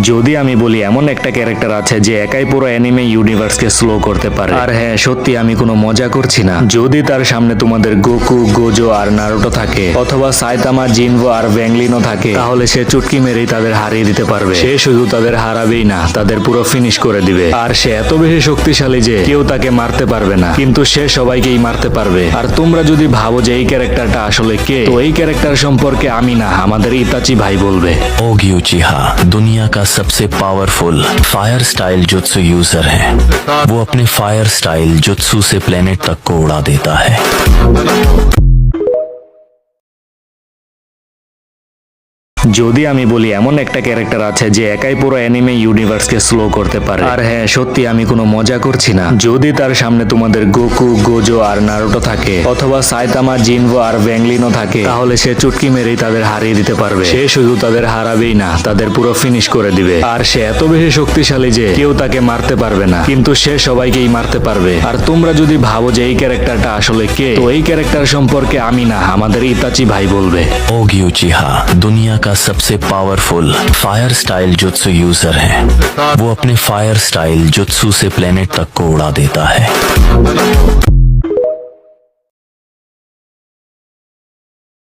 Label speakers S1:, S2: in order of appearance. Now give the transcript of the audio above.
S1: যদি আমি বলি এমন একটা ক্যারেক্টার আছে যে একাই পুরো অ্যানিমে ইউনিভার্সকে স্লো করতে পারে, আর হ্যাঁ সত্যি আমি কোনো মজা করছি না। যদি তার সামনে তোমাদের গোকু, গোজো আর নারুটো থাকে, অথবা সাইতামা, জিনভো আর ব্যাংলিনও থাকে, তাহলে সে চুটকি মেরেই তাদের হারিয়ে দিতে পারবে। সে শুধু তাদের হারাবেই না, তাদের পুরো ফিনিশ করে দিবে। আর সে এত বেশি শক্তিশালী যে কেউ তাকে মারতে পারবে না, কিন্তু সে সবাইকেই মারতে পারবে। আর তোমরা যদি ভাবো যে এই ক্যারেক্টারটা আসলে কে, তো এই ক্যারেক্টার সম্পর্কে আমি না, আমাদের ইতাচি ভাই বলবে।
S2: ओगी उचिहा दुनिया का सबसे powerful fire style jutsu user है। वो अपने फायर स्टाइल जुत्सु से प्लेनेट तक को उड़ा देता है।
S1: যদি আমি বলি এমন একটা ক্যারেক্টার আছে যে একাই পুরো অ্যানিমে ইউনিভার্সকে স্লো করতে পারে, আর হ্যাঁ সত্যি আমি কোনো মজা করছি না। যদি তার সামনে তোমাদের গোকু, গোজো আর নারুটো থাকে, অথবা সাইতামা, জিনভো আর ব্যাংলিনও থাকে, তাহলে সে চুটকি মেরেই তাদের হারিয়ে দিতে পারবে। সে শুধু তাদের হারাবেই না, তাদের পুরো ফিনিশ করে দিবে। আর সে এত বেশি শক্তিশালী যে কেউ তাকে মারতে পারবে না, কিন্তু সে সবাইকেই মারতে পারবে। আর তোমরা যদি ভাবো যে এই ক্যারেক্টারটা আসলে কে, তো এই ক্যারেক্টার সম্পর্কে আমি না, আমাদের ইতাচি ভাই বলবে।
S2: ओगी उचिहा दुनिया का सबसे powerful fire style jutsu user है। वो अपने फायर स्टाइल जुत्सु से प्लेनेट तक को उड़ा देता है।